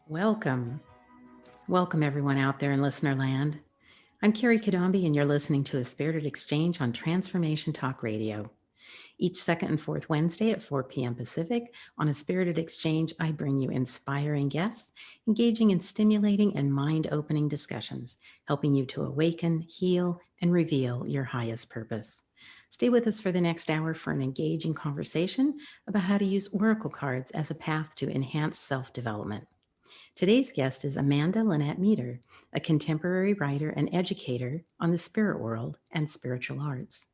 Welcome. Welcome, everyone out there in listener land. I'm Kerry Cadambi, and you're listening to A Spirited Exchange on Transformation Talk Radio. Each second and fourth Wednesday at 4 p.m. Pacific, on A Spirited Exchange, I bring you inspiring guests, engaging in stimulating and mind-opening discussions, helping you to awaken, heal, and reveal your highest purpose. Stay with us for the next hour for an engaging conversation about how to use oracle cards as a path to enhance self-development. Today's guest is Amanda Linette-Meder, a contemporary writer and educator on the spirit world and spiritual arts.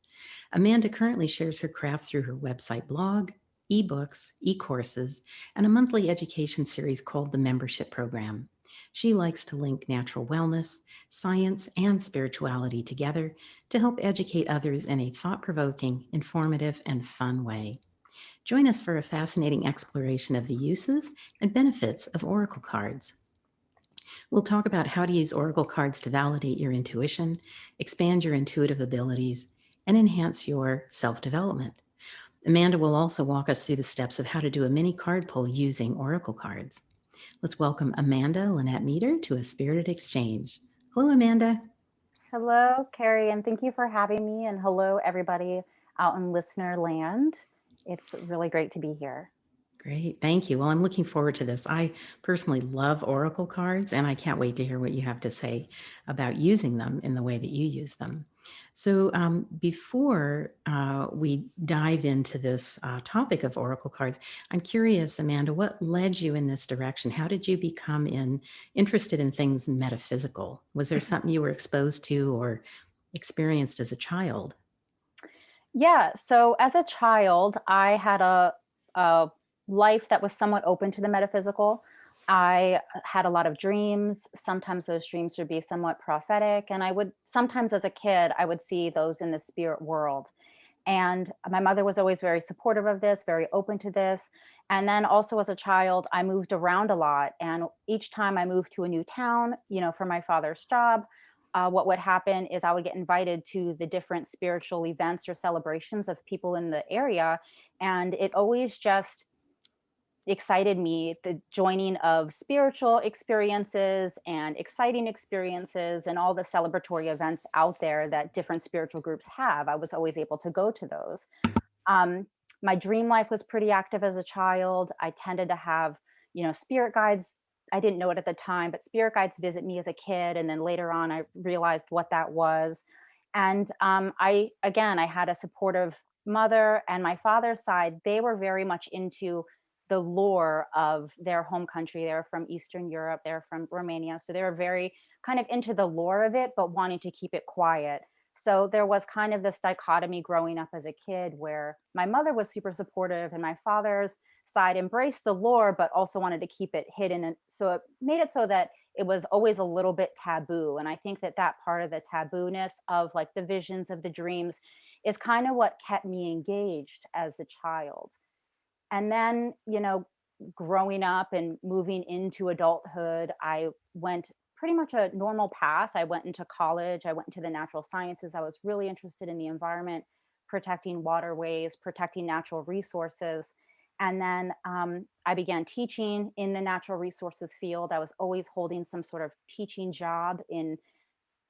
Amanda currently shares her craft through her website blog, ebooks, e-courses, and a monthly education series called the Membership Program. She likes to link natural wellness, science, and spirituality together to help educate others in a thought-provoking, informative, and fun way. Join us for a fascinating exploration of the uses and benefits of oracle cards. We'll talk about how to use oracle cards to validate your intuition, expand your intuitive abilities, and enhance your self-development. Amanda will also walk us through the steps of how to do a mini card pull using oracle cards. Let's welcome Amanda Linette-Meder to A Spirited Exchange. Hello, Amanda. Hello, Kerry, and thank you for having me. And hello, everybody out in listener land. It's really great to be here. Great. Thank you. Well, I'm looking forward to this. I personally love oracle cards, and I can't wait to hear what you have to say about using them in the way that you use them. So before we dive into this topic of oracle cards, I'm curious, Amanda, what led you in this direction? How did you become interested in things metaphysical? Was there something you were exposed to or experienced as a child? Yeah, so as a child, I had a life that was somewhat open to the metaphysical. I had a lot of dreams. Sometimes those dreams would be somewhat prophetic, and I would sometimes, as a kid, I would see those in the spirit world. And my mother was always very supportive of this, very open to this. And then also as a child, I moved around a lot. And each time I moved to a new town, for my father's job, what would happen is I would get invited to the different spiritual events or celebrations of people in the area. And it always just excited me, the joining of spiritual experiences and exciting experiences and all the celebratory events out there that different spiritual groups have. I was always able to go to those. um, my dream life was pretty active as a child. I tended to have, spirit guides. I didn't know it at the time, but spirit guides visit me as a kid, and then later on I realized what that was. And I had a supportive mother, and my father's side, they were very much into the lore of their home country. They're from Eastern Europe, they're from Romania, so they were very kind of into the lore of it, but wanting to keep it quiet. So there was kind of this dichotomy growing up as a kid where my mother was super supportive and my father's side embraced the lore, but also wanted to keep it hidden. And so it made it so that it was always a little bit taboo. And I think that that part of the tabooness of like the visions of the dreams is kind of what kept me engaged as a child. And then, growing up and moving into adulthood, I went pretty much a normal path. I went into college, I went into the natural sciences. I was really interested in the environment, protecting waterways, protecting natural resources. And then I began teaching in the natural resources field. I was always holding some sort of teaching job in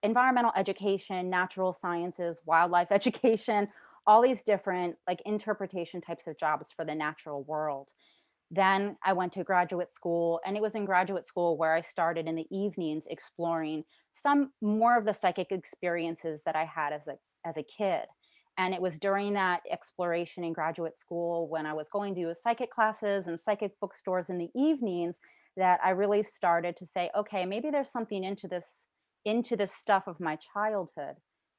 environmental education, natural sciences, wildlife education, all these different like interpretation types of jobs for the natural world. Then I went to graduate school, and it was in graduate school where I started in the evenings exploring some more of the psychic experiences that I had as a kid. And it was during that exploration in graduate school when I was going to psychic classes and psychic bookstores in the evenings that I really started to say, okay, maybe there's something into this stuff of my childhood.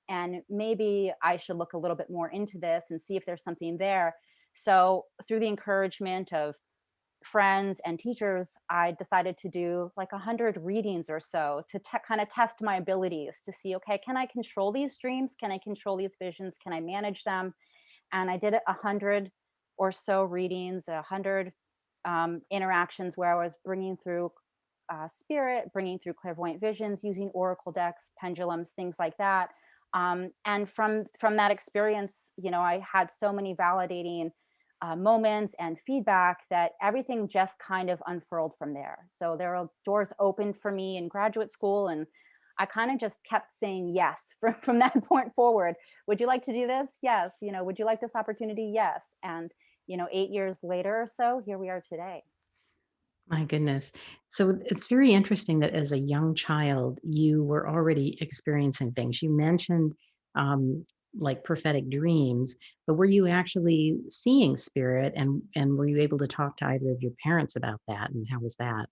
And maybe I should look a little bit more into this and see if there's something there. So, through the encouragement of friends and teachers, I decided to do like 100 readings or so to kind of test my abilities to see, okay, can I control these dreams? Can I control these visions? Can I manage them? And I did 100 or so readings, 100 interactions where I was bringing through spirit, bringing through clairvoyant visions, using oracle decks, pendulums, things like that. And from that experience, I had so many validating moments and feedback that everything just kind of unfurled from there. So there are doors opened for me in graduate school, and I kind of just kept saying yes from that point forward. Would you like to do this? Yes. Would you like this opportunity? Yes. And 8 years later or so, here we are today. My goodness. So it's very interesting that as a young child, you were already experiencing things. You mentioned um, like prophetic dreams, but were you actually seeing spirit, and were you able to talk to either of your parents about that? And how was that?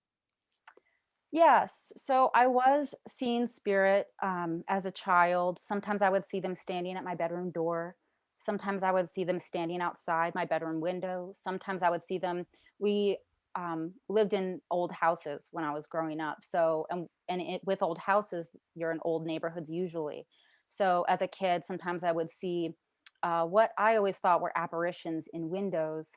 Yes. So I was seeing spirit as a child. Sometimes I would see them standing at my bedroom door. Sometimes I would see them standing outside my bedroom window. Sometimes I would see them. We lived in old houses when I was growing up. So, with old houses, you're in old neighborhoods usually. So, as a kid, sometimes I would see what I always thought were apparitions in windows,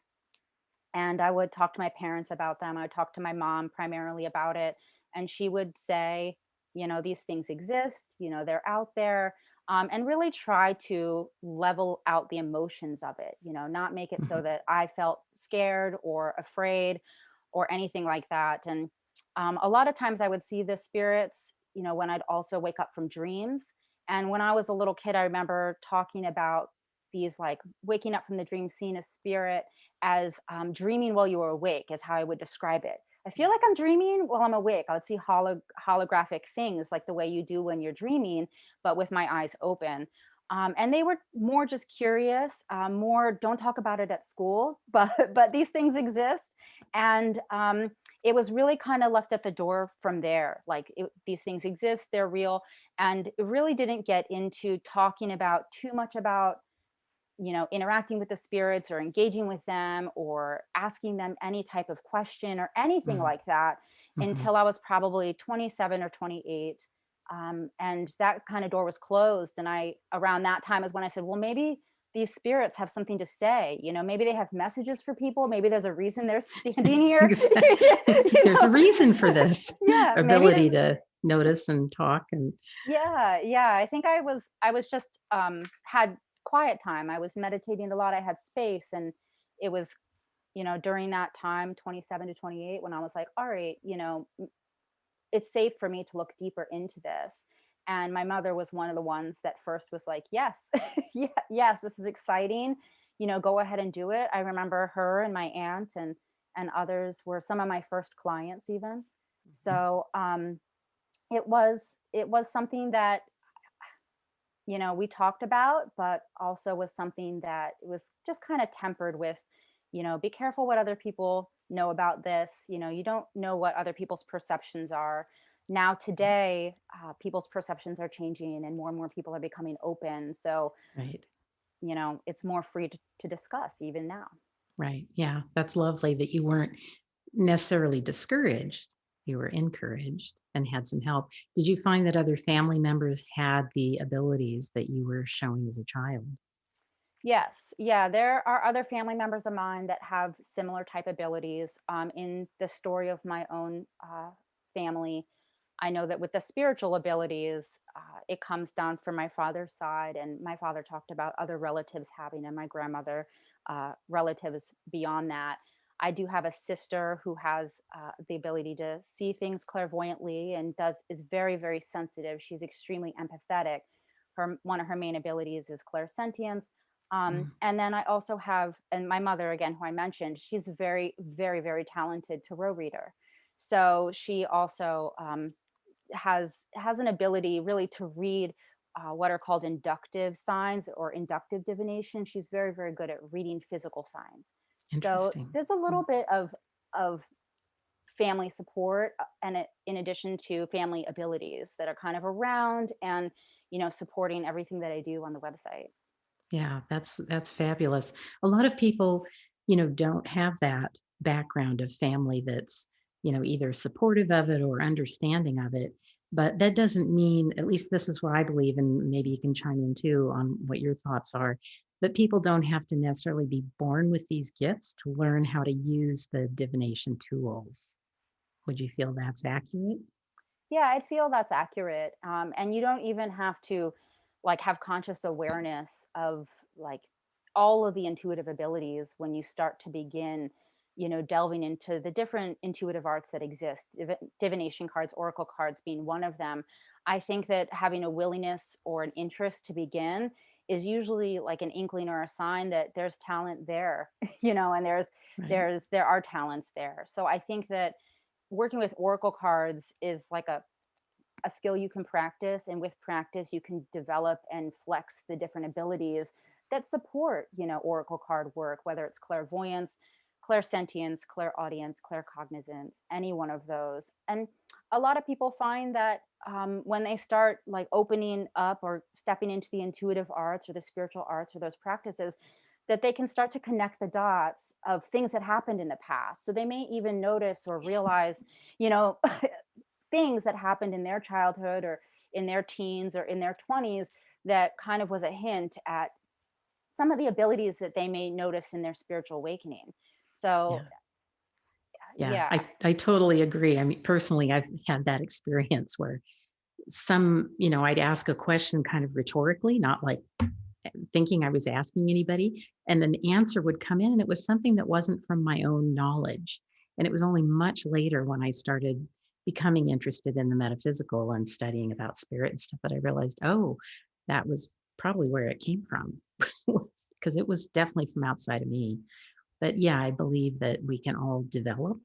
and I would talk to my parents about them. I would talk to my mom primarily about it, and she would say, these things exist, they're out there, and really try to level out the emotions of it, not make it so Mhm. that I felt scared or afraid or anything like that. And a lot of times I would see the spirits, when I'd also wake up from dreams. And when I was a little kid, I remember talking about these, like, waking up from the dream, seeing a spirit as dreaming while you were awake, is how I would describe it. I feel like I'm dreaming while I'm awake. I would see holographic things like the way you do when you're dreaming, but with my eyes open. And they were more just curious, more don't talk about it at school, but these things exist. And it was really kind of left at the door from there. Like, these things exist, they're real, and it really didn't get into talking about too much about interacting with the spirits or engaging with them or asking them any type of question or anything Mhm. like that Mhm. until I was probably 27 or 28. And that kind of door was closed. And around that time is when I said, well, maybe these spirits have something to say. Maybe they have messages for people. Maybe there's a reason they're standing here. you There's a know? reason for this Yeah, maybe ability this. to notice and talk and Yeah, yeah. I think I was just had quiet time. I was meditating a lot. I had space, and it was, during that time, 27 to 28, when I was like, all right, it's safe for me to look deeper into this. And my mother was one of the ones that first was like, yes, yeah, yes, this is exciting. Go ahead and do it. I remember her and my aunt and others were some of my first clients even. Mhm. So it was something that we talked about, but also was something that was just kind of tempered with, be careful what other people know about this. You don't know what other people's perceptions are. Now, today, people's perceptions are changing and more people are becoming open. So, Right. it's more free to discuss even now. Right. Yeah. That's lovely that you weren't necessarily discouraged. You were encouraged and had some help. Did you find that other family members had the abilities that you were showing as a child? Yes, yeah, there are other family members of mine that have similar type abilities. In the story of my own family, I know that with the spiritual abilities, it comes down from my father's side, and my father talked about other relatives having, and my grandmother, relatives beyond that. I do have a sister who has the ability to see things clairvoyantly and is very, very sensitive. She's extremely empathetic. One of her main abilities is clairsentience. Mm. And then I also have, and my mother again, who I mentioned, she's a very, very, very talented tarot reader. So she also has an ability really to read what are called inductive signs or inductive divination. She's very, very good at reading physical signs. So Interesting. there's a little Mm. bit of family support, in addition to family abilities that are kind of around and supporting everything that I do on the website. Yeah, that's fabulous. A lot of people, don't have that background of family that's, either supportive of it or understanding of it. But that doesn't mean, at least this is what I believe, and maybe you can chime in too on what your thoughts are, that people don't have to necessarily be born with these gifts to learn how to use the divination tools. Would you feel that's accurate? Yeah, I'd feel that's accurate. And you don't even have to like have conscious awareness of like all of the intuitive abilities when you start to begin, delving into the different intuitive arts that exist, divination cards, oracle cards being one of them. I think that having a willingness or an interest to begin is usually like an inkling or a sign that there's talent there, and Right. there are talents there. So I think that working with oracle cards is like a skill you can practice, and with practice you can develop and flex the different abilities that support oracle card work, whether it's clairvoyance, clairsentience, clairaudience, claircognizance, any one of those. And a lot of people find that when they start like opening up or stepping into the intuitive arts or the spiritual arts or those practices, that they can start to connect the dots of things that happened in the past. So they may even notice or realize, you know things that happened in their childhood or in their teens or in their 20s that kind of was a hint at some of the abilities that they may notice in their spiritual awakening. So, Yeah. Yeah. yeah. I totally agree. I mean, personally, I've had that experience where I'd ask a question kind of rhetorically, not like thinking I was asking anybody, and an answer would come in, and it was something that wasn't from my own knowledge. And it was only much later when I started becoming interested in the metaphysical and studying about spirit and stuff that I realized, oh, that was probably where it came from, because it was definitely from outside of me. But yeah, I believe that we can all develop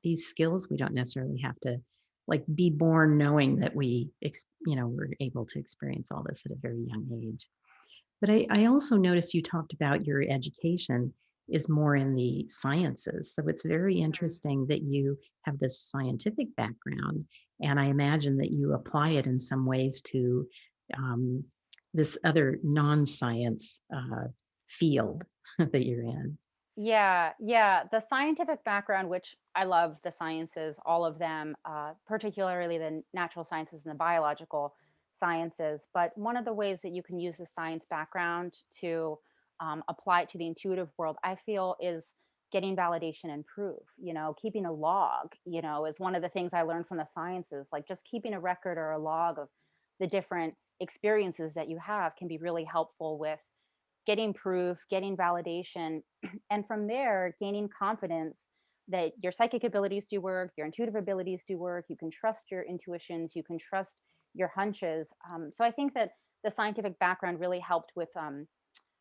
these skills. We don't necessarily have to like be born knowing that we're able to experience all this at a very young age. But I also noticed you talked about your education is more in the sciences. So it's very Mhm. interesting that you have this scientific background. And I imagine that you apply it in some ways to um, this other non science field that you're in. Yeah, yeah. The scientific background, which I love the sciences, all of them, particularly the natural sciences and the biological sciences. But one of the ways that you can use the science background to apply it to the intuitive world, I feel, is getting validation and proof. Keeping a log, is one of the things I learned from the sciences. Like just keeping a record or a log of the different experiences that you have can be really helpful with getting proof, getting validation, and from there, gaining confidence that your psychic abilities do work, your intuitive abilities do work. You can trust your intuitions, you can trust your hunches. So I think that the scientific background really helped with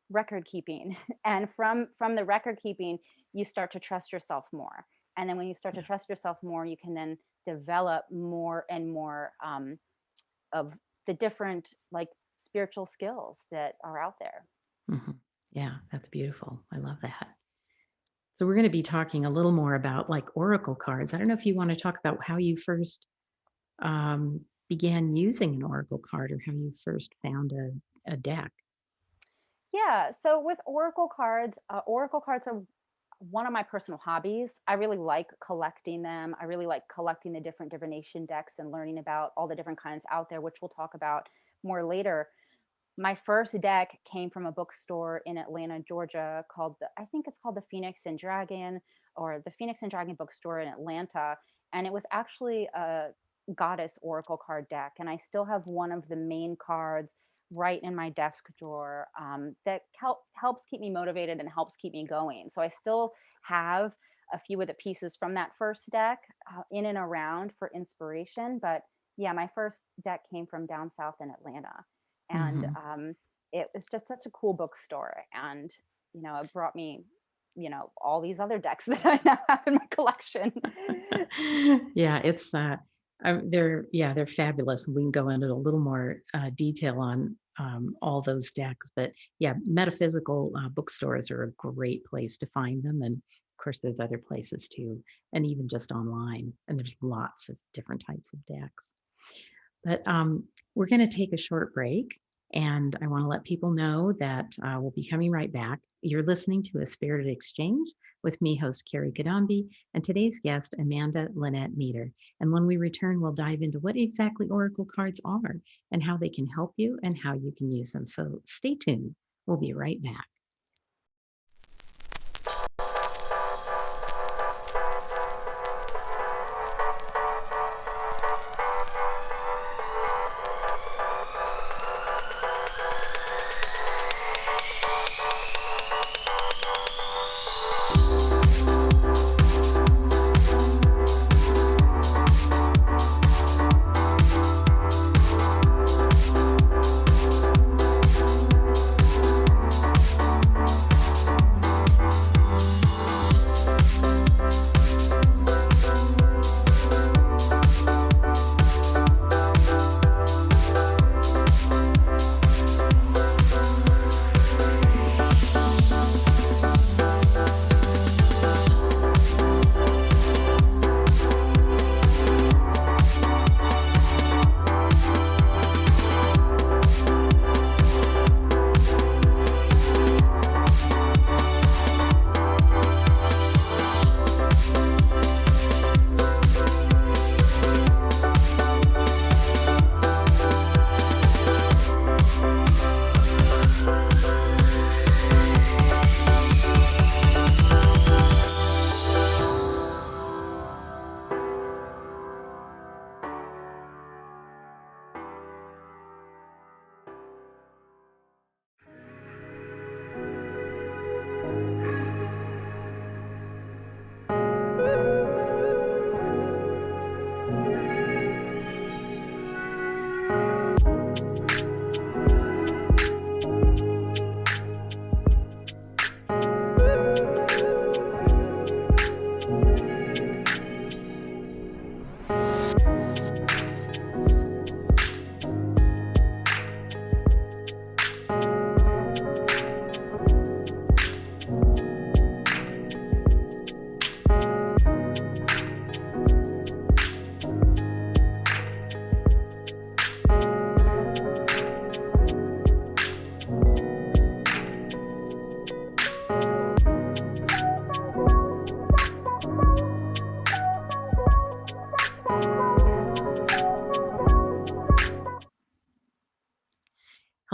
record keeping, and from the record keeping, you start to trust yourself more. And then when you start to Yeah. trust yourself more, you can then develop more and more of the different like spiritual skills that are out there. Mhm. Yeah, that's beautiful. I love that. So we're going to be talking a little more about like oracle cards. I don't know if you want to talk about how you first began using an oracle card or how you first found a deck. Yeah. So with oracle cards are one of my personal hobbies. I really like collecting them. I really like collecting the different divination decks and learning about all the different kinds out there, which we'll talk about more later. My first deck came from a bookstore in Atlanta, Georgia called I think it's called the Phoenix and Dragon, or the Phoenix and Dragon bookstore in Atlanta. And it was actually a goddess oracle card deck. And I still have one of the main cards right in my desk drawer that helps keep me motivated and helps keep me going. So I still have a few of the pieces from that first deck in and around for inspiration. But yeah, my first deck came from down south in Atlanta, and Mhm. it was just such a cool bookstore. And it brought me all these other decks that I now have in my collection. Yeah, it's they're fabulous. We can go into a little more detail on all those decks, but yeah, metaphysical bookstores are a great place to find them, and of course, there's other places too, and even just online. And there's lots of different types of decks. But we're going to take a short break. And I want to let people know that we'll be coming right back. You're listening to A Spirited Exchange with me, host Kerry Cadambi, and today's guest, Amanda Linette-Meder. And when we return, we'll dive into what exactly Oracle cards are and how they can help you and how you can use them. So stay tuned. We'll be right back.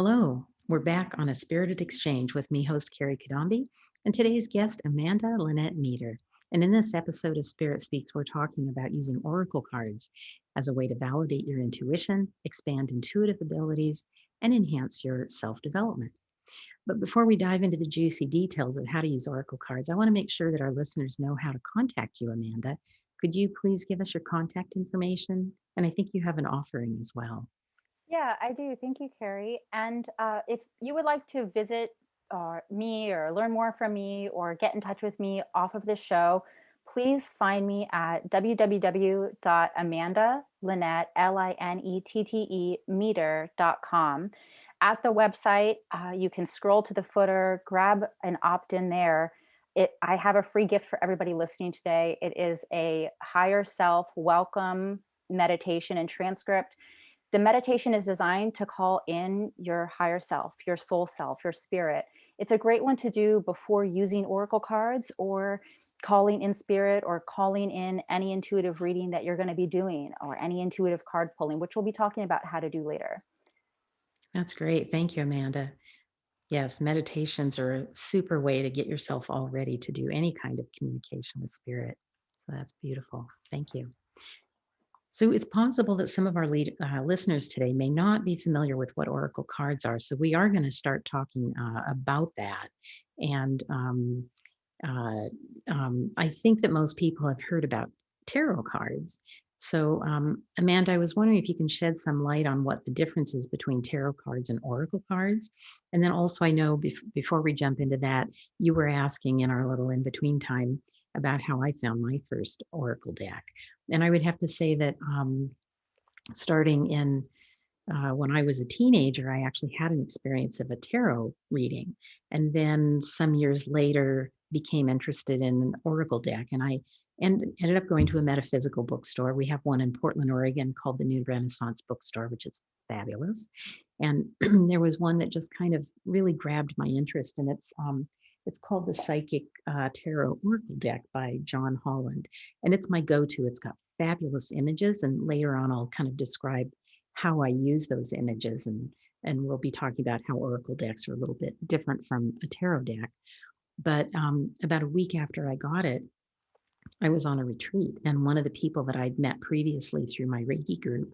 Hello, we're back on a spirited exchange with me, host Kerry Cadambi, and today's guest, Amanda Linette-Meder. And in this episode of Spirit Speaks, we're talking about using oracle cards as a way to validate your intuition, expand intuitive abilities, and enhance your self development. But before we dive into the juicy details of how to use oracle cards, I want to make sure that our listeners know how to contact you, Amanda. Could you please give us your contact information? And I think you have an offering as well. Yeah, I do. Thank you, Carrie. And if you would like to visit me or learn more from me or get in touch with me off of this show, please find me at www.amanda.meter.com. At the website, you can scroll to the footer, grab an opt-in there. I have a free gift for everybody listening today. It is a higher self welcome meditation and transcript. The meditation is designed to call in your higher self, your soul self, your spirit. It's a great one to do before using oracle cards or calling in spirit or calling in any intuitive reading that you're going to be doing or any intuitive card pulling, which we'll be talking about how to do later. That's great. Thank you, Amanda. Yes, meditations are a super way to get yourself all ready to do any kind of communication with spirit. So that's beautiful. Thank you. So it's possible that some of our listeners today may not be familiar with what oracle cards are. So we are going to start talking about that. And uh, I think that most people have heard about tarot cards. So, Amanda, I was wondering if you can shed some light on what the difference is between tarot cards and oracle cards. And then also, I know before we jump into that, you were asking in our little in between time about how I found my first oracle deck. And I would have to say that starting in when I was a teenager, I actually had an experience of a tarot reading. And then some years later, became interested in an oracle deck. And I ended up going to a metaphysical bookstore. We have one in Portland, Oregon called the New Renaissance Bookstore, which is fabulous. And there was one that just kind of really grabbed my interest. And it's called the Psychic Tarot Oracle Deck by John Holland. And it's my go to. It's got fabulous images. And later on, I'll kind of describe how I use those images, and we'll be talking about how oracle decks are a little bit different from a tarot deck. But about a week after I got it, I was on a retreat, and one of the people that I'd met previously through my Reiki group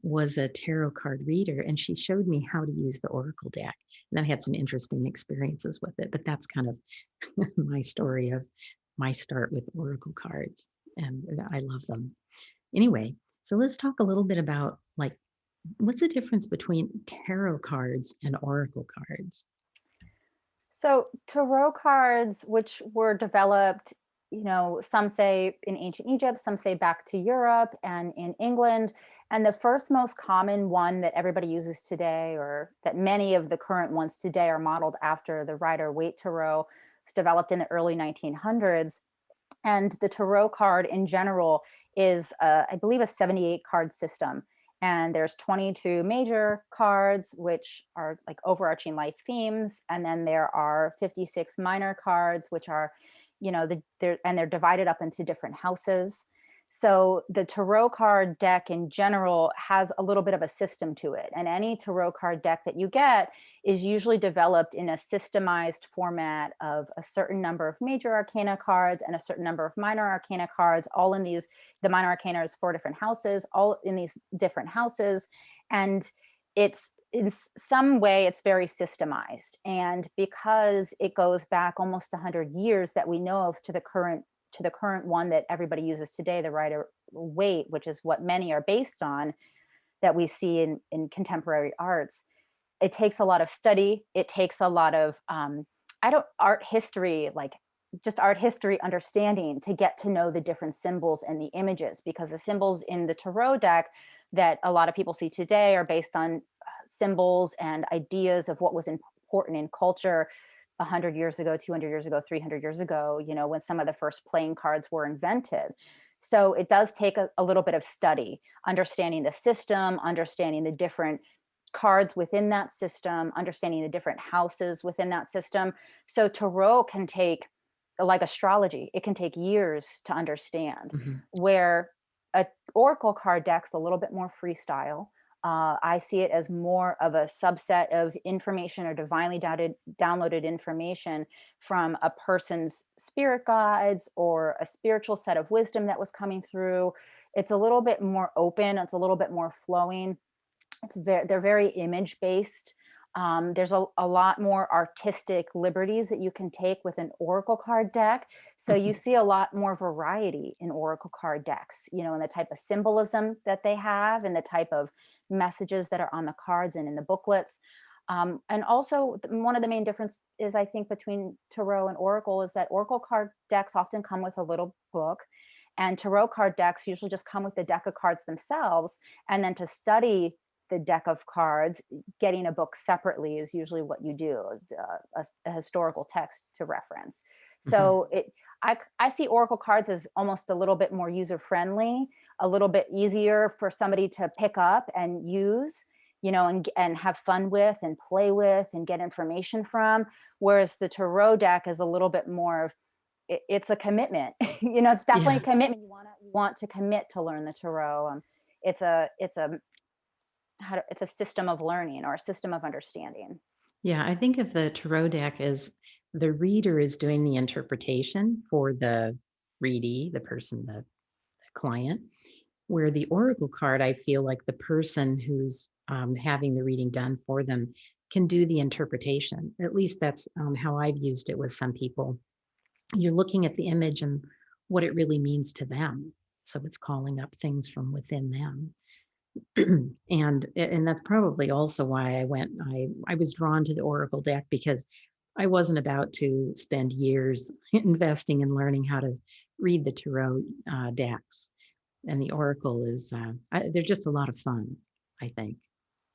was a tarot card reader, and she showed me how to use the oracle deck. And I had some interesting experiences with it, but that's kind of my story of my start with oracle cards, and I love them. Anyway, so let's talk a little bit about like what's the difference between tarot cards and oracle cards? So tarot cards, which were developed, some say in ancient Egypt, some say back to Europe and in England. And the first most common one that everybody uses today, or that many of the current ones today are modeled after the Rider Waite Tarot, was developed in the early 1900s. And the tarot card in general is, I believe, a 78 card system. And there's 22 major cards, which are like overarching life themes. And then there are 56 minor cards, which are, they're divided up into different houses. So the tarot card deck in general has a little bit of a system to it. And any tarot card deck that you get is usually developed in a systemized format of a certain number of major arcana cards and a certain number of minor arcana cards, all in these, the minor arcana is 4 different houses, all in these different houses. And it's, in some way, it's very systemized. And because it goes back almost 100 years that we know of to the current one that everybody uses today, the Rider Waite, which is what many are based on, that we see in contemporary arts. It takes a lot of study. It takes a lot of art history, like just art history understanding to get to know the different symbols and the images, because the symbols in the tarot deck that a lot of people see today are based on symbols and ideas of what was important in culture 100 years ago, 200 years ago, 300 years ago, when some of the first playing cards were invented. So it does take a little bit of study, understanding the system, understanding the different cards within that system, understanding the different houses within that system. So tarot can take, like astrology, it can take years to understand, Mhm. where a oracle card deck's a little bit more freestyle. I see it as more of a subset of information or divinely downloaded information from a person's spirit guides or a spiritual set of wisdom that was coming through. It's a little bit more open, it's a little bit more flowing. They're very image based. There's a lot more artistic liberties that you can take with an oracle card deck. So you see a lot more variety in oracle card decks, in the type of symbolism that they have and the type of messages that are on the cards and in the booklets. And also, one of the main difference is, I think, between tarot and oracle is that oracle card decks often come with a little book, and tarot card decks usually just come with the deck of cards themselves. And then to study the deck of cards, getting a book separately is usually what you do, a historical text to reference. Mhm. So I see oracle cards as almost a little bit more user friendly, a little bit easier for somebody to pick up and use, and have fun with and play with and get information from. Whereas the tarot deck is a little bit more of, it's a commitment. It's definitely a Yeah. commitment. You want to commit to learn the tarot. It's a it's a system of learning or a system of understanding. Yeah, I think of the tarot deck as the reader is doing the interpretation for the readee, the person, the client, where the oracle card, I feel like the person who's having the reading done for them can do the interpretation. At least that's how I've used it with some people. You're looking at the image and what it really means to them. So it's calling up things from within them. And that's probably also why I was drawn to the oracle deck, because I wasn't about to spend years investing in learning how to read the tarot decks. And the oracle is they're just a lot of fun, I think,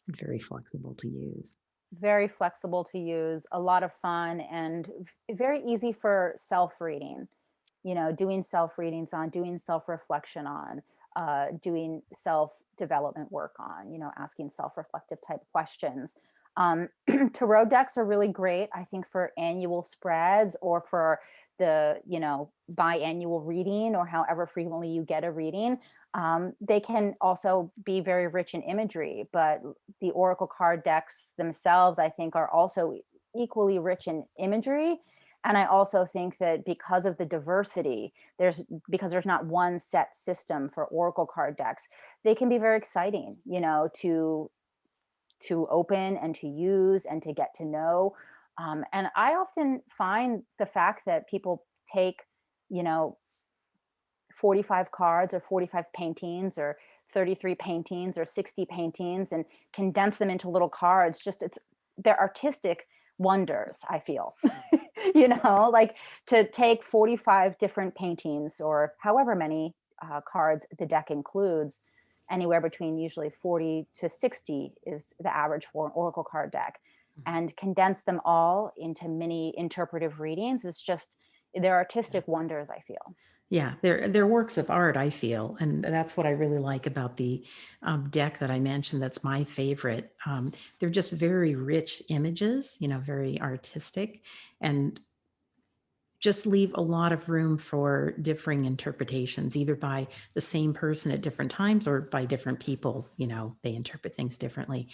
and very flexible to use. Very flexible to use, a lot of fun, and very easy for self reading. Doing self readings on, doing self reflection on, doing self development work on, asking self reflective type questions. Tarot decks are really great, I think, for annual spreads or for the, biannual reading or however frequently you get a reading. They can also be very rich in imagery, but the oracle card decks themselves, I think, are also equally rich in imagery. And I also think that because of the diversity, because there's not one set system for oracle card decks, they can be very exciting, to open and to use and to get to know. And I often find the fact that people take, you know, 45 cards or 45 paintings or 33 paintings or 60 paintings and condense them into little cards, they're artistic wonders, I feel. Like to take 45 different paintings or however many cards the deck includes, anywhere between usually 40 to 60 is the average for an oracle card deck, and condense them all into mini interpretive readings. They're artistic wonders, I feel. Yeah, they're works of art, I feel, and that's what I really like about the deck that I mentioned. That's my favorite. They're just very rich images, very artistic, and just leave a lot of room for differing interpretations, either by the same person at different times or by different people. They interpret things differently.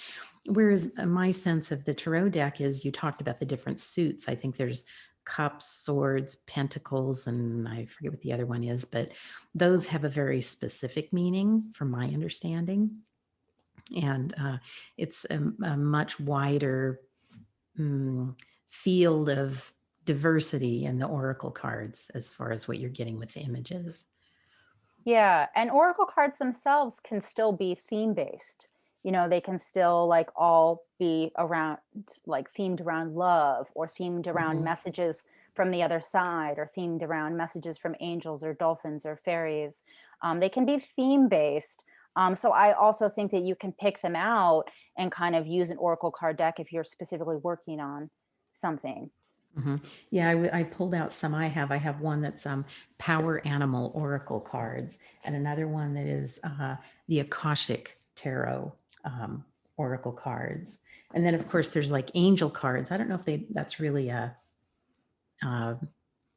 Whereas my sense of the tarot deck is, you talked about the different suits. I think there's cups, swords, pentacles, and I forget what the other one is, but those have a very specific meaning from my understanding. And it's a much wider field of diversity in the oracle cards as far as what you're getting with the images. Yeah, and oracle cards themselves can still be theme based. They can still like all be around, like themed around love or themed around Mhm. messages from the other side or themed around messages from angels or dolphins or fairies. They can be theme based. So I also think that you can pick them out and kind of use an oracle card deck if you're specifically working on something. Mhm. Yeah, I pulled out some I have one that's power animal oracle cards, and another one that is the Akashic Tarot oracle cards. And then of course there's like angel cards. I don't know if that's really a uh,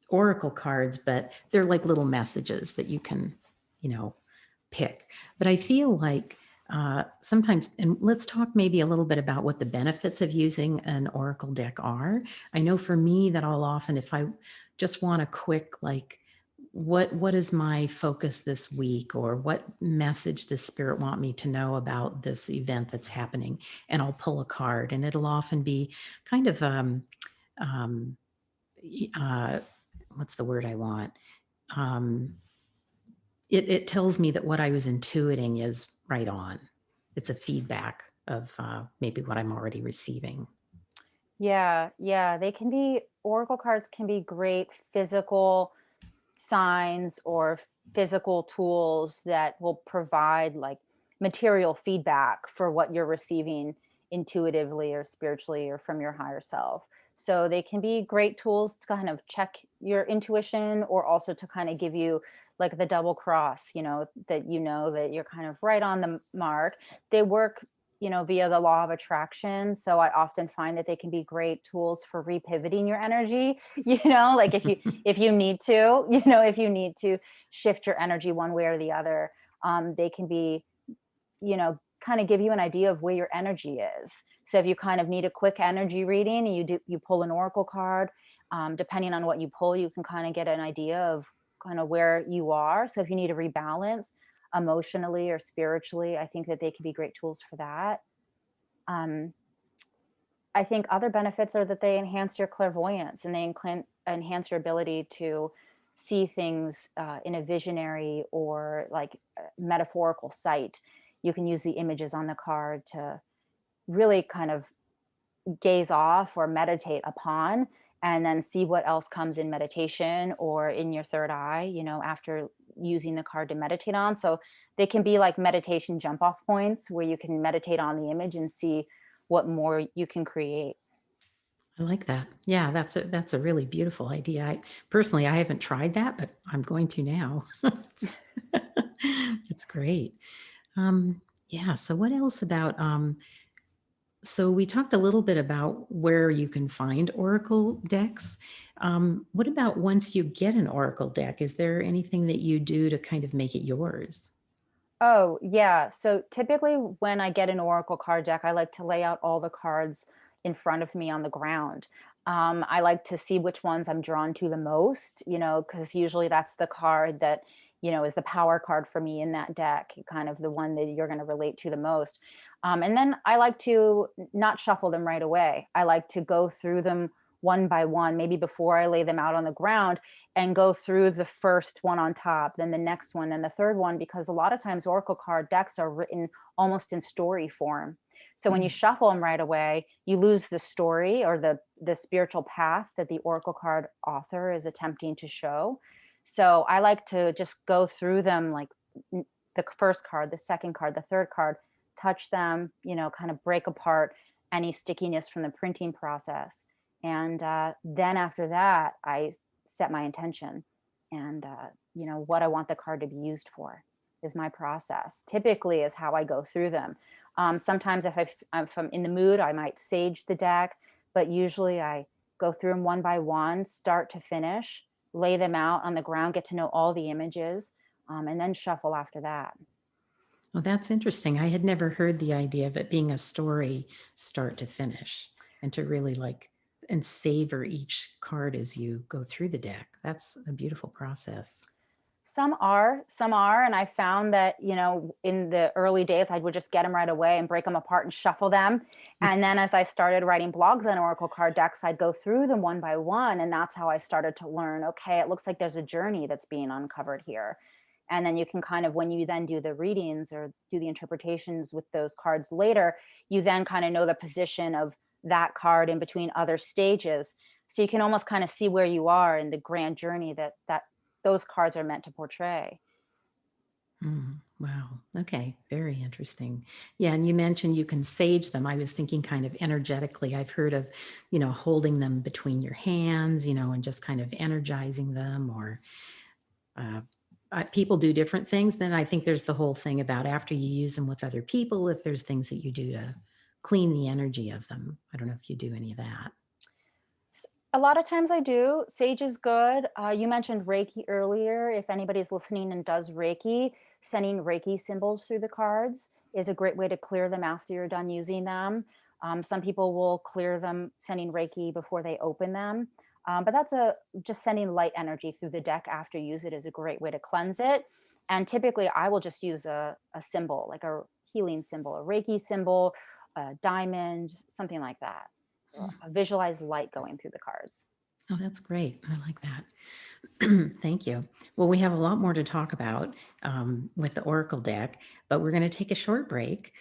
oracle cards, but they're like little messages that you can, you know, pick. But I feel like sometimes, and let's talk maybe a little bit about what the benefits of using an oracle deck are. I know for me that I'll often, if I just want a quick, like, what is my focus this week, or what message does spirit want me to know about this event that's happening, and I'll pull a card, and it'll often be kind of um, uh, what's the word I want? Um, it tells me that what I was intuiting is right on. It's a feedback of maybe what I'm already receiving. Yeah, yeah, oracle cards can be great physical signs or physical tools that will provide like material feedback for what you're receiving intuitively or spiritually or from your higher self. So they can be great tools to kind of check your intuition, or also to kind of give you like the double cross, you know that you're kind of right on the mark. They work, via the law of attraction. So I often find that they can be great tools for repivoting your energy, like if you need to, if you need to shift your energy one way or the other. They can be, kind of give you an idea of where your energy is. So if you kind of need a quick energy reading and you pull an oracle card, depending on what you pull, you can kind of get an idea of kind of where you are. So if you need to rebalance emotionally or spiritually, I think that they can be great tools for that. um, I think other benefits are that they enhance your clairvoyance, and they enhance your ability to see things in a visionary or like metaphorical sight. You can use the images on the card to really kind of gaze off or meditate upon, and then see what else comes in meditation or in your third eye, after using the card to meditate on. So they can be like meditation jump off points where you can meditate on the image and see what more you can create. I like that. Yeah, that's a really beautiful idea. Personally, I haven't tried that, but I'm going to now. it's, it's great. Um, yeah. So what else about so we talked a little bit about where you can find Oracle decks. What about once you get an Oracle deck? Is there anything that you do to kind of make it yours? Oh, yeah. So typically, when I get an Oracle card deck, I like to lay out all the cards in front of me on the ground. I like to see which ones I'm drawn to the most, because usually that's the card that, is the power card for me in that deck, kind of the one that you're going to relate to the most. And then I like to not shuffle them right away. I like to go through them one by one, maybe before I lay them out on the ground, and go through the first one on top, then the next one, then the third one, because a lot of times Oracle card decks are written almost in story form. So when you Mm. shuffle them right away, you lose the story or the spiritual path that the Oracle card author is attempting to show. So I like to just go through them, like the first card, the second card, the third card, touch them, kind of break apart any stickiness from the printing process. And then after that, I set my intention, and what I want the card to be used for is my process. Typically is how I go through them. Sometimes if I'm in the mood, I might sage the deck, but usually I go through them one by one, start to finish, lay them out on the ground, get to know all the images, and then shuffle after that. Well, that's interesting. I had never heard the idea of it being a story start to finish, and to really like and savor each card as you go through the deck. That's a beautiful process. Some are, and I found that, in the early days, I would just get them right away and break them apart and shuffle them. And then as I started writing blogs on Oracle card decks, I'd go through them one by one, and that's how I started to learn, okay, it looks like there's a journey that's being uncovered here. And then you can kind of, when you then do the readings or do the interpretations with those cards later, you then kind of know the position of that card in between other stages. So you can almost kind of see where you are in the grand journey that those cards are meant to portray. Wow. Okay. Very interesting. Yeah. And you mentioned you can sage them. I was thinking kind of energetically. I've heard of, holding them between your hands, and just kind of energizing them, or uh, people do different things. Then I think there's the whole thing about after you use them with other people, if there's things that you do to clean the energy of them. I don't know if you do any of that. A lot of times I do. Sage is good. You mentioned Reiki earlier. If anybody's listening and does Reiki, sending Reiki symbols through the cards is a great way to clear them after you're done using them. Some people will clear them sending Reiki before they open them. But just sending light energy through the deck after you use it is a great way to cleanse it. And typically I will just use a symbol, like a healing symbol, a Reiki symbol, a diamond, something like that. Visualize light going through the cards. Oh, that's great. I like that. Thank you. Well, we have a lot more to talk about with the Oracle deck, but we're going to take a short break.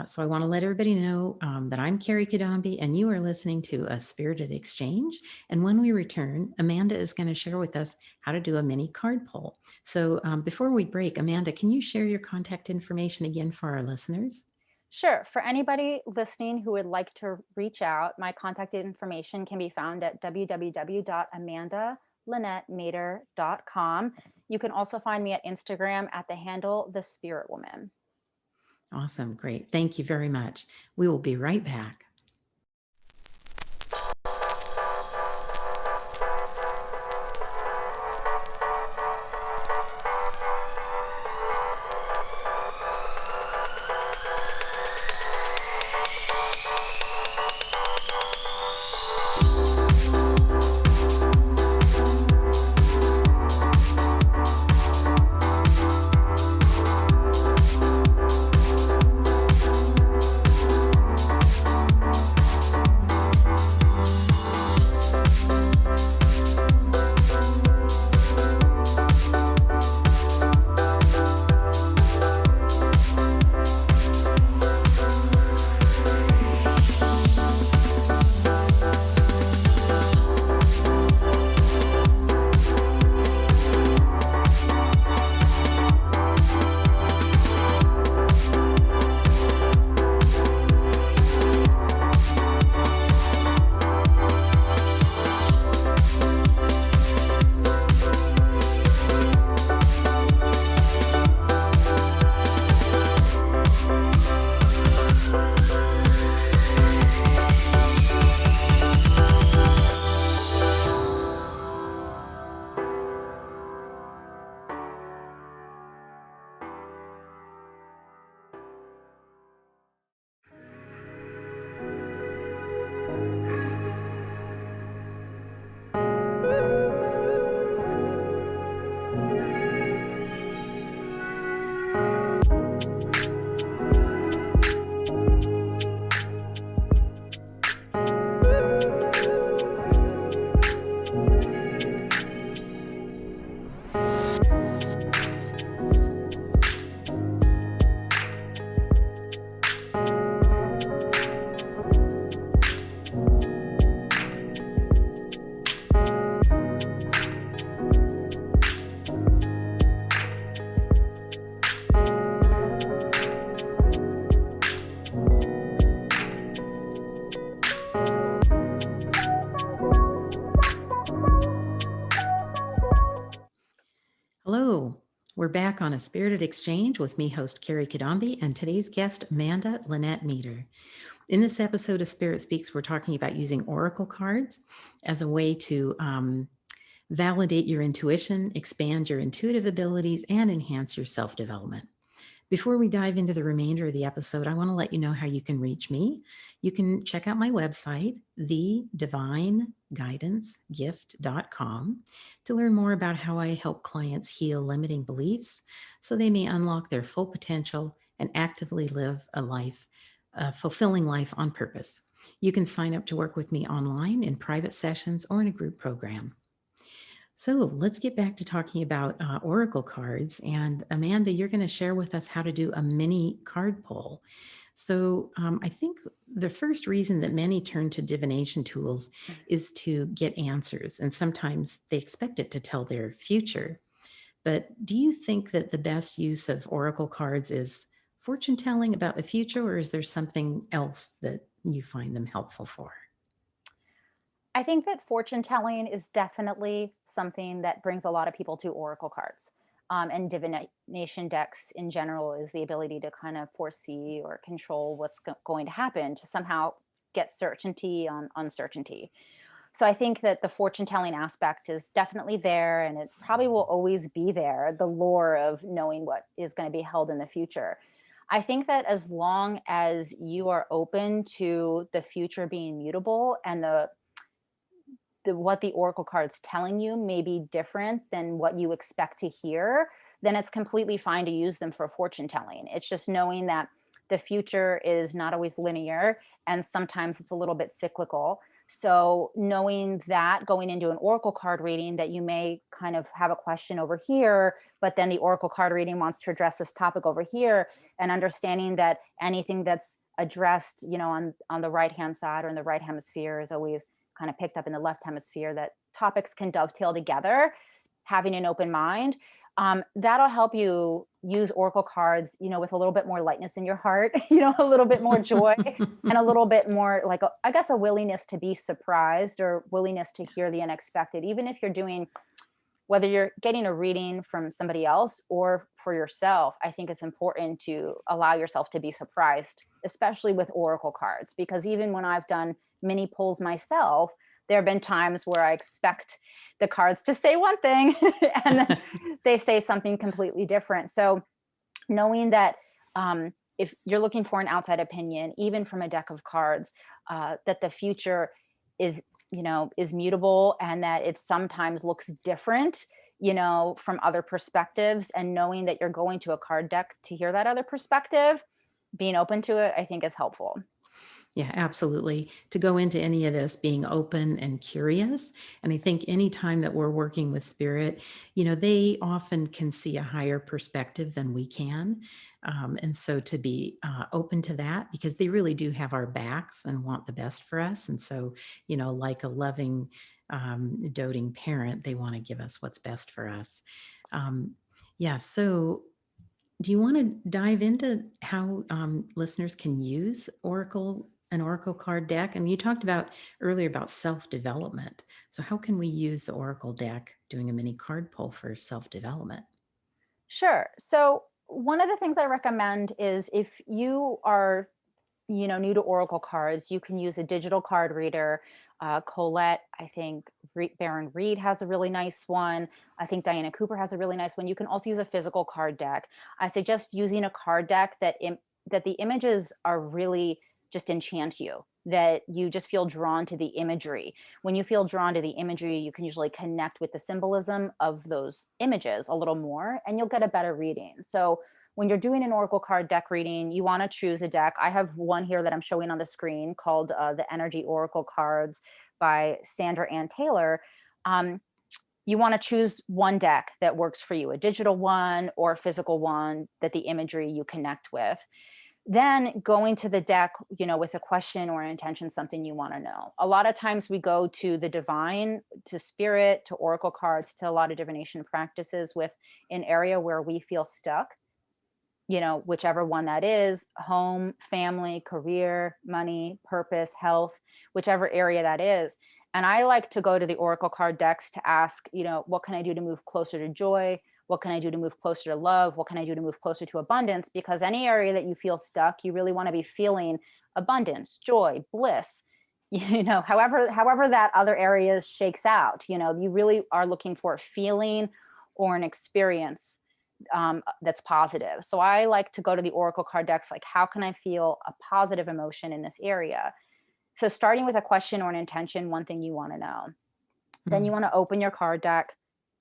So I want to let everybody know that I'm Kerry Cadambi and you are listening to A Spirited Exchange. And when we return, Amanda is going to share with us how to do a mini card pull. So before we break, Amanda, can you share your contact information again for our listeners? Sure. For anybody listening who would like to reach out, my contact information can be found at www.amandalinette-meder.com. You can also find me at Instagram at the handle The Spirit Woman. Awesome. Great. Thank you very much. We will be right back. Hello, we're back on A Spirited Exchange with me, host Kerry Cadambi, and today's guest, Amanda Linette-Meder. In this episode of Spirit Speaks, we're talking about using oracle cards as a way to validate your intuition, expand your intuitive abilities, and enhance your self-development. Before we dive into the remainder of the episode, I want to let you know how you can reach me. You can check out my website, thedivineguidancegift.com, to learn more about how I help clients heal limiting beliefs so they may unlock their full potential and actively live a fulfilling life on purpose. You can sign up to work with me online in private sessions or in a group program. So let's get back to talking about Oracle cards. And Amanda, you're going to share with us how to do a mini card pull. So I think the first reason that many turn to divination tools is to get answers. And sometimes they expect it to tell their future. But do you think that the best use of Oracle cards is fortune telling about the future, or is there something else that you find them helpful for? I think that fortune telling is definitely something that brings a lot of people to oracle cards. And divination decks in general is the ability to kind of foresee or control what's going to happen, to somehow get certainty on uncertainty. So I think that the fortune telling aspect is definitely there, and it probably will always be there, the lore of knowing what is going to be held in the future. I think that as long as you are open to the future being mutable and the what the oracle card's telling you may be different than what you expect to hear, then it's completely fine to use them for fortune telling. It's just knowing that the future is not always linear and sometimes it's a little bit cyclical. So knowing that going into an oracle card reading that you may kind of have a question over here, but then the oracle card reading wants to address this topic over here, and understanding that anything that's addressed, on the right hand side or in the right hemisphere is always kind of picked up in the left hemisphere, that topics can dovetail together, having an open mind. That'll help you use oracle cards, with a little bit more lightness in your heart, a little bit more joy, and a little bit more like, I guess, a willingness to be surprised or willingness to hear the unexpected, even if you're doing, whether you're getting a reading from somebody else or for yourself. I think it's important to allow yourself to be surprised, especially with oracle cards, because even when I've done mini pulls myself, there have been times where I expect the cards to say one thing and then they say something completely different. So knowing that, if you're looking for an outside opinion, even from a deck of cards, that the future is, is mutable, and that it sometimes looks different, from other perspectives, and knowing that you're going to a card deck to hear that other perspective, being open to it, I think is helpful. Yeah, absolutely. To go into any of this being open and curious. And I think anytime that we're working with spirit, they often can see a higher perspective than we can. And so to be open to that, because they really do have our backs and want the best for us. And so, like a loving, doting parent, they want to give us what's best for us. Um, yeah. So do you want to dive into how listeners can use an Oracle card deck? And you talked about earlier about self-development. So how can we use the Oracle deck doing a mini card pull for self-development? Sure. So one of the things I recommend is, if you are, new to oracle cards, you can use a digital card reader. Colette, I think Baron Reed has a really nice one. I think Diana Cooper has a really nice one. You can also use a physical card deck. I suggest using a card deck that the images are really just enchant you, that you just feel drawn to the imagery. When you feel drawn to the imagery, you can usually connect with the symbolism of those images a little more, and you'll get a better reading. So when you're doing an oracle card deck reading, you want to choose a deck. I have one here that I'm showing on the screen called the Energy Oracle Cards by Sandra Ann Taylor. You want to choose one deck that works for you, a digital one or a physical one that the imagery you connect with. Then going to the deck, with a question or an intention, something you want to know. A lot of times we go to the divine, to spirit, to oracle cards, to a lot of divination practices with an area where we feel stuck, whichever one that is: home, family, career, money, purpose, health, whichever area that is. And I like to go to the oracle card decks to ask, what can I do to move closer to joy? What can I do to move closer to love? What can I do to move closer to abundance? Because any area that you feel stuck, you really want to be feeling abundance, joy, bliss, however that other area shakes out. You really are looking for a feeling or an experience that's positive. So I like to go to the oracle card decks, like, how can I feel a positive emotion in this area? So starting with a question or an intention, one thing you want to know. Then you Mm. want to open your card deck,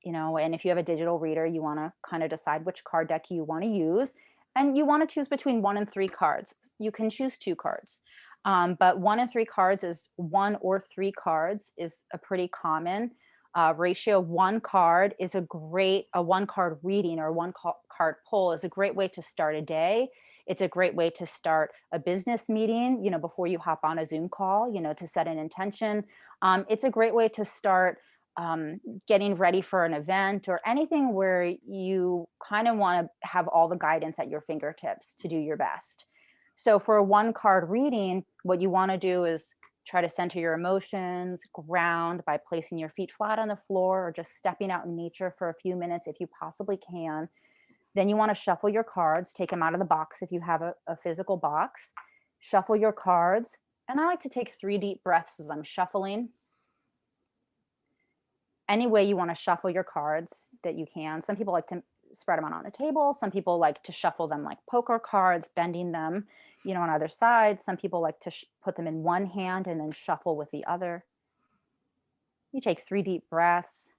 and if you have a digital reader, you want to kind of decide which card deck you want to use. And you want to choose between 1 and 3 cards. You can choose 2 cards. But 1 and 3 cards is 1 or 3 cards is a pretty common ratio. One card is a 1 card reading or card pull is a great way to start a day. It's a great way to start a business meeting, before you hop on a Zoom call, to set an intention. It's a great way to start getting ready for an event or anything where you kind of want to have all the guidance at your fingertips to do your best. So for a 1 card reading, what you want to do is try to center your emotions, ground by placing your feet flat on the floor or just stepping out in nature for a few minutes if you possibly can. Then you want to shuffle your cards, take them out of the box if you have a physical box, shuffle your cards. And I like to take 3 deep breaths as I'm shuffling. Any way you want to shuffle your cards that you can. Some people like to spread them out on a table. Some people like to shuffle them like poker cards, bending them, on either side. Some people like to put them in one hand and then shuffle with the other. You take 3 deep breaths.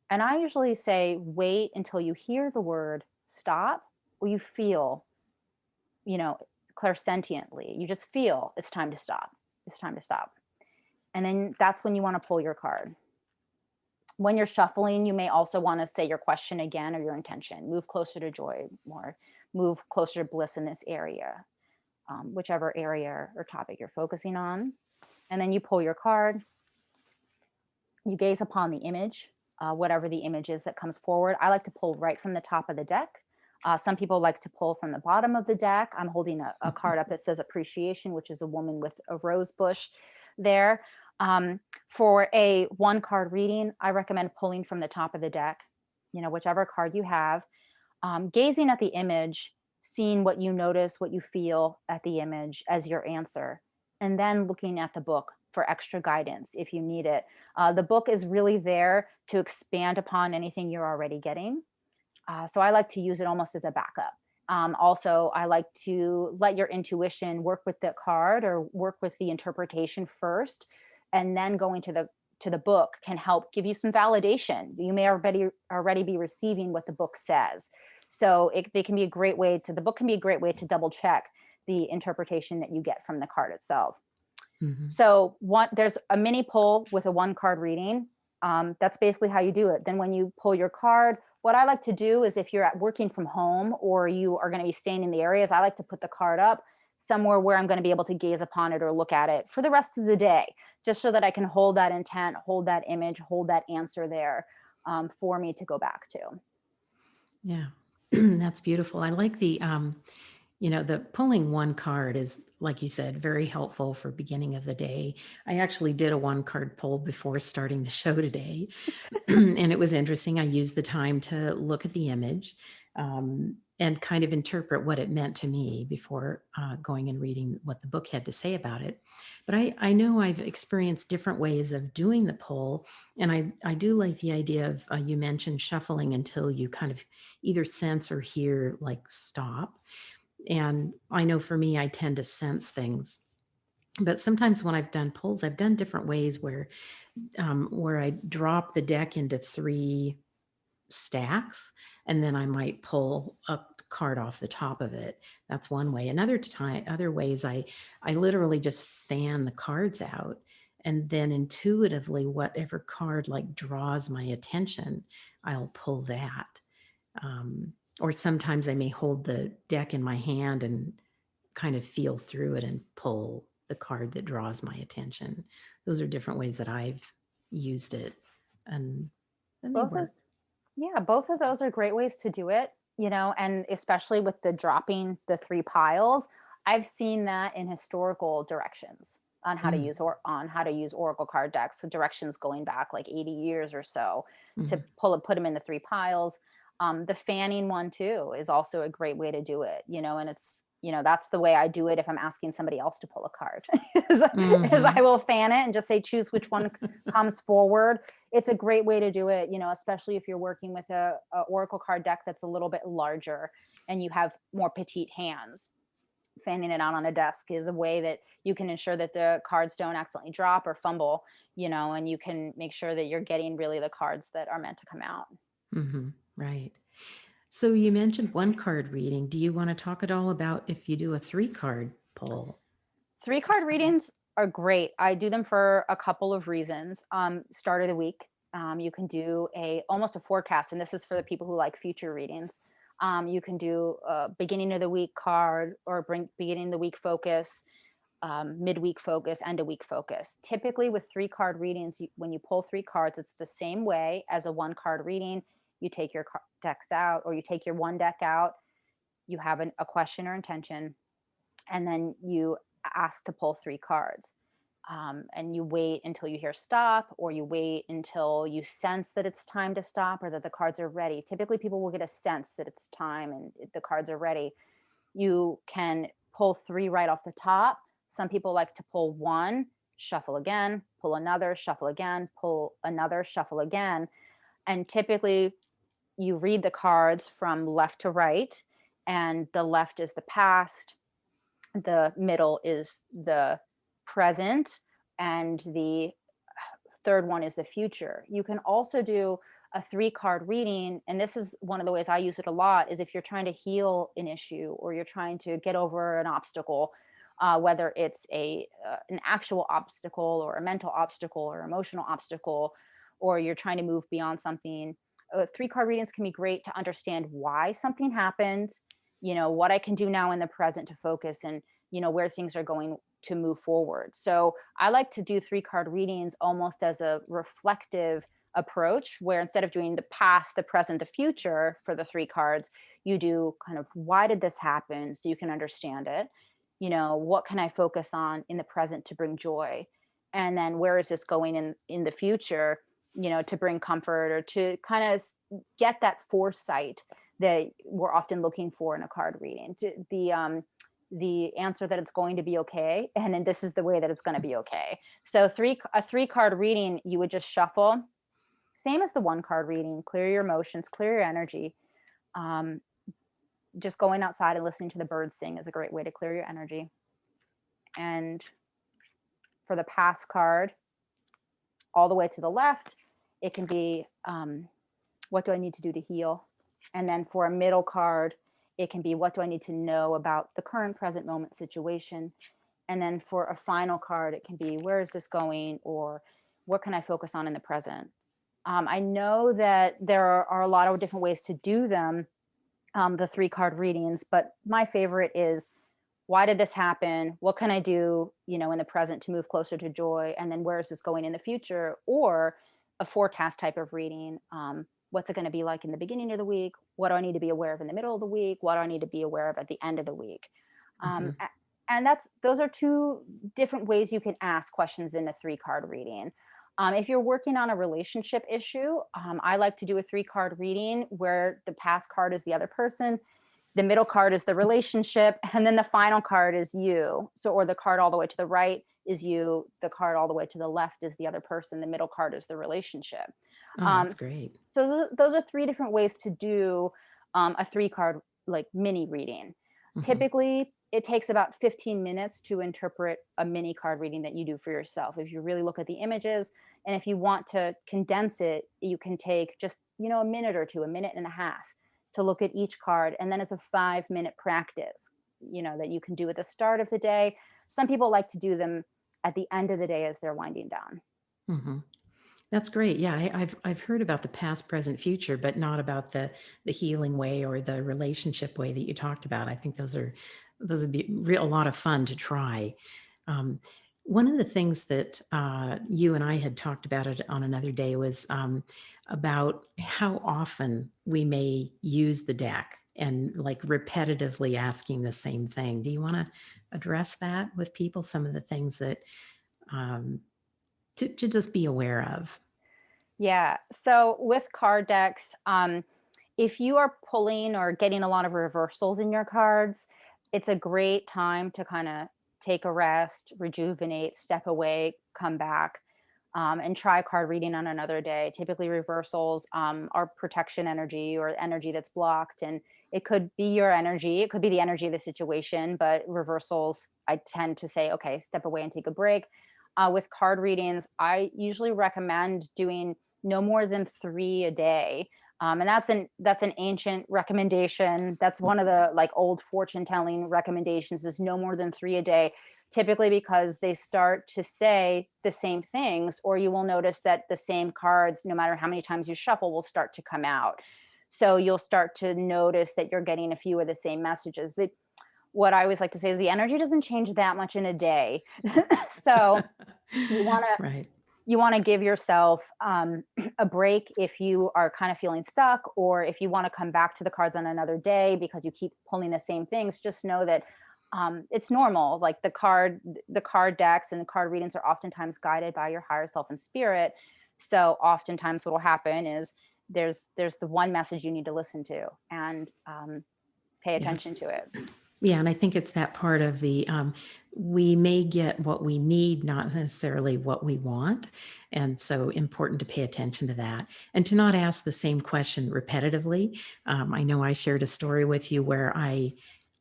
And I usually say, wait until you hear the word stop, or you feel, you know, clairsentiently. You just feel it's time to stop. It's time to stop. And then that's when you want to pull your card. When you're shuffling, you may also want to say your question again or your intention. Move closer to joy, or move closer to bliss in this area, whichever area or topic you're focusing on. And then you pull your card. You gaze upon the image, whatever the image is that comes forward. I like to pull right from the top of the deck. Some people like to pull from the bottom of the deck. I'm holding a card up that says appreciation, which is a woman with a rose bush there. For a 1-card reading, I recommend pulling from the top of the deck, whichever card you have, gazing at the image, seeing what you notice, what you feel at the image as your answer, and then looking at the book for extra guidance if you need it. The book is really there to expand upon anything you're already getting. So I like to use it almost as a backup. Also, I like to let your intuition work with the card or work with the interpretation first, and then going to the book can help give you some validation. You may already be receiving what the book says. So the book can be a great way to double check the interpretation that you get from the card itself. Mm-hmm. So there's a mini pull with a 1-card reading. That's basically how you do it. Then when you pull your card, what I like to do is if you're working from home or you are going to be staying in the areas, I like to put the card up somewhere where I'm going to be able to gaze upon it or look at it for the rest of the day, just so that I can hold that intent, hold that image, hold that answer there for me to go back to. Yeah, that's beautiful. I like the pulling 1 card is, like you said, very helpful for beginning of the day. I actually did a 1-card pull before starting the show today. And it was interesting. I used the time to look at the image and kind of interpret what it meant to me before going and reading what the book had to say about it. But I know I've experienced different ways of doing the pull. And I do like the idea of, you mentioned shuffling until you kind of either sense or hear like stop. And I know for me, I tend to sense things. But sometimes when I've done pulls, I've done different ways where I drop the deck into 3 stacks, and then I might pull a card off the top of it. That's one way. Other ways, I literally just fan the cards out, and then intuitively, whatever card like draws my attention, I'll pull that. Or sometimes I may hold the deck in my hand and kind of feel through it and pull the card that draws my attention. Those are different ways that I've used it, and then they work. Both of those are great ways to do it, and especially with the dropping the 3 piles. I've seen that in historical directions on how to use oracle card decks. So directions going back like 80 years or so to put them in the 3 piles. The fanning one too is also a great way to do it, and it's, that's the way I do it if I'm asking somebody else to pull a card, is I will fan it and just say, choose which one comes forward. It's a great way to do it, especially if you're working with a oracle card deck that's a little bit larger and you have more petite hands. Fanning it out on a desk is a way that you can ensure that the cards don't accidentally drop or fumble, and you can make sure that you're getting really the cards that are meant to come out. Mm-hmm. Right. So you mentioned 1-card reading. Do you want to talk at all about if you do a 3-card pull? 3-card readings are great. I do them for a couple of reasons. Start of the week. You can do almost a forecast, and this is for the people who like future readings. You can do a beginning of the week card, or beginning of the week focus, midweek focus, end of week focus. Typically with 3-card readings, when you pull 3 cards, it's the same way as a 1-card reading. You take your decks out, or you take your 1 deck out, you have a question or intention, and then you ask to pull 3 cards. And you wait until you hear stop, or you wait until you sense that it's time to stop, or that the cards are ready. Typically people will get a sense that it's time and the cards are ready. You can pull 3 right off the top. Some people like to pull 1, shuffle again, pull another, shuffle again, pull another, shuffle again. And typically you read the cards from left to right, and the left is the past, the middle is the present, and the third one is the future. You can also do a 3 card reading, and this is one of the ways I use it a lot, is if you're trying to heal an issue or you're trying to get over an obstacle, whether it's an actual obstacle or a mental obstacle or emotional obstacle, or you're trying to move beyond something. 3 card readings can be great to understand why something happened, what I can do now in the present to focus, and where things are going to move forward. So I like to do 3 card readings almost as a reflective approach, where instead of doing the past, the present, the future for the 3 cards, you do kind of, why did this happen, so you can understand it. What can I focus on in the present to bring joy, and then where is this going in the future, to bring comfort, or to kind of get that foresight that we're often looking for in a card reading, to the answer that it's going to be okay, and then this is the way that it's going to be okay. So a 3 card reading, you would just shuffle, same as the 1 card reading, clear your emotions, clear your energy. um, just going outside and listening to the birds sing is a great way to clear your energy. And for the past card, all the way to the left, it can be, what do I need to do to heal? And then for a middle card, it can be, what do I need to know about the current present moment situation? And then for a final card, it can be, where is this going, or what can I focus on in the present? I know that there are a lot of different ways to do them, the 3 card readings, but my favorite is, why did this happen? What can I do, in the present to move closer to joy? And then where is this going in the future? Or a forecast type of reading. What's it going to be like in the beginning of the week? What do I need to be aware of in the middle of the week? What do I need to be aware of at the end of the week? Mhm. And those are 2 different ways you can ask questions in a 3 card reading. If you're working on a relationship issue, I like to do a 3 card reading where the past card is the other person, the middle card is the relationship, and then the final card is you. So, or the card all the way to the right is you, the card all the way to the left is the other person, the middle card is the relationship. Oh, Um, that's great. so those are 3 different ways to do a 3 card like mini reading. Mhm. Typically, it takes about 15 minutes to interpret a mini card reading that you do for yourself. If you really look at the images, and if you want to condense it, you can take just, a minute or two, a minute and a half to look at each card. And then it's a 5-minute practice, that you can do at the start of the day. Some people like to do them at the end of the day as they're winding down. Mhm. That's great. Yeah, I've heard about the past, present, future, but not about the healing way or the relationship way that you talked about. I think those would be a lot of fun to try. Um, One of the things that you and I had talked about it on another day was about how often we may use the deck and like repetitively asking the same thing. Do you want to address that with people? Some of the things that um, to just be aware of. Yeah. So with card decks, if you are pulling or getting a lot of reversals in your cards, it's a great time to kind of take a rest, rejuvenate, step away, come back, and try card reading on another day. Typically, reversals are protection energy or energy that's blocked, and it could be your energy, it could be the energy of the situation, but reversals, I tend to say, okay, step away and take a break. With card readings, I usually recommend doing no more than 3 a day. And that's an ancient recommendation. That's one of the like old fortune telling recommendations, is no more than 3 a day, typically because they start to say the same things, or you will notice that the same cards, no matter how many times you shuffle, will start to come out. So you'll start to notice that you're getting a few of the same messages. What I always like to say is the energy doesn't change that much in a day. So you want to Right. you want to give yourself a break if you are kind of feeling stuck, or if you want to come back to the cards on another day because you keep pulling the same things. Just know that it's normal. Like the card decks and card readings are oftentimes guided by your higher self and spirit. So oftentimes what will happen is there's the one message you need to listen to, and pay Yes. attention to it. Yeah, and I think it's that part of the we may get what we need, not necessarily what we want. And so important to pay attention to that and to not ask the same question repetitively. I know I shared a story with you where I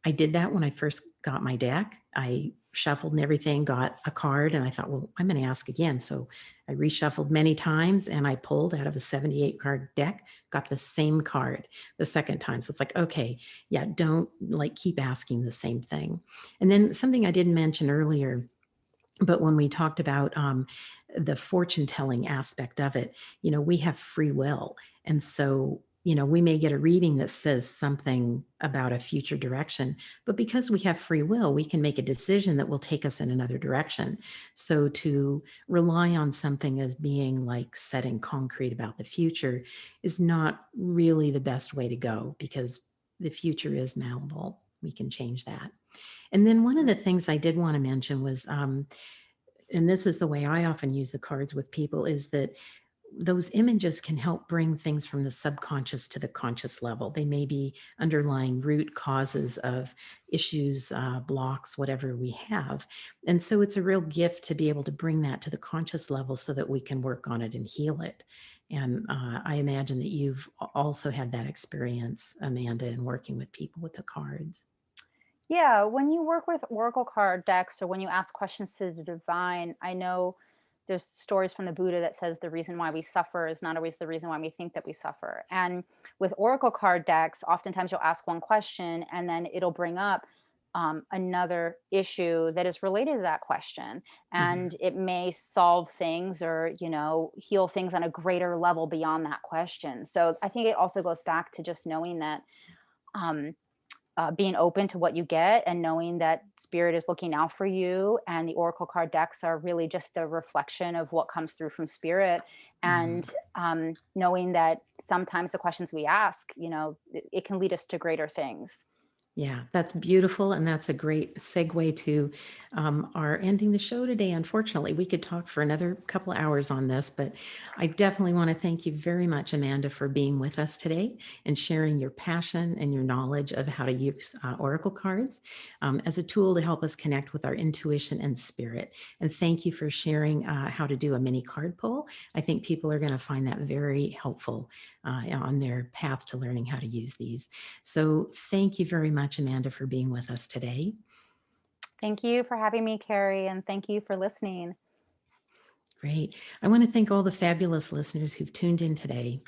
did that when I first got my deck. I shuffled and everything, got a card, and I thought, well, I'm going to ask again. So I reshuffled many times and I pulled out of a 78 card deck, got the same card the second time. So it's like, okay, yeah, don't like keep asking the same thing. And then something I didn't mention earlier, but when we talked about the fortune telling aspect of it, we have free will. And so, we may get a reading that says something about a future direction, but because we have free will, we can make a decision that will take us in another direction. So to rely on something as being like set in concrete about the future is not really the best way to go because the future is malleable. We can change that. And then one of the things I did want to mention was, and this is the way I often use the cards with people, is that those images can help bring things from the subconscious to the conscious level. They may be underlying root causes of issues, blocks, whatever we have. And so it's a real gift to be able to bring that to the conscious level so that we can work on it and heal it. And I imagine that you've also had that experience, Amanda, in working with people with the cards. Yeah, when you work with oracle card decks or when you ask questions to the divine, I know there's stories from the Buddha that says the reason why we suffer is not always the reason why we think that we suffer. And with oracle card decks, oftentimes you'll ask one question and then it'll bring up another issue that is related to that question. Mhm. And it may solve things or, heal things on a greater level beyond that question. So I think it also goes back to just knowing that. Um, being open to what you get and knowing that spirit is looking out for you, and the oracle card decks are really just a reflection of what comes through from spirit. Mhm. And knowing that sometimes the questions we ask, it can lead us to greater things. Yeah, that's beautiful. And that's a great segue to our ending the show today. Unfortunately, we could talk for another couple of hours on this, but I definitely want to thank you very much, Amanda, for being with us today and sharing your passion and your knowledge of how to use Oracle cards as a tool to help us connect with our intuition and spirit. And thank you for sharing how to do a mini card pull. I think people are going to find that very helpful on their path to learning how to use these. So thank you very much, Amanda, for being with us today. Thank you for having me, Carrie, and thank you for listening. Great. I want to thank all the fabulous listeners who've tuned in today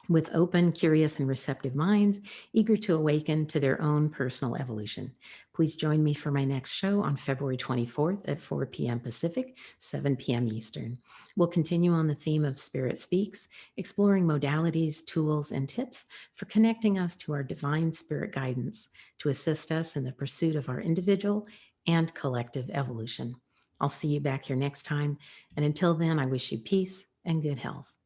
with open, curious, and receptive minds, eager to awaken to their own personal evolution. Please join me for my next show on February 24th at 4 p.m. Pacific, 7 p.m. Eastern. We'll continue on the theme of Spirit Speaks, exploring modalities, tools, and tips for connecting us to our divine spirit guidance to assist us in the pursuit of our individual and collective evolution. I'll see you back here next time. And until then, I wish you peace and good health.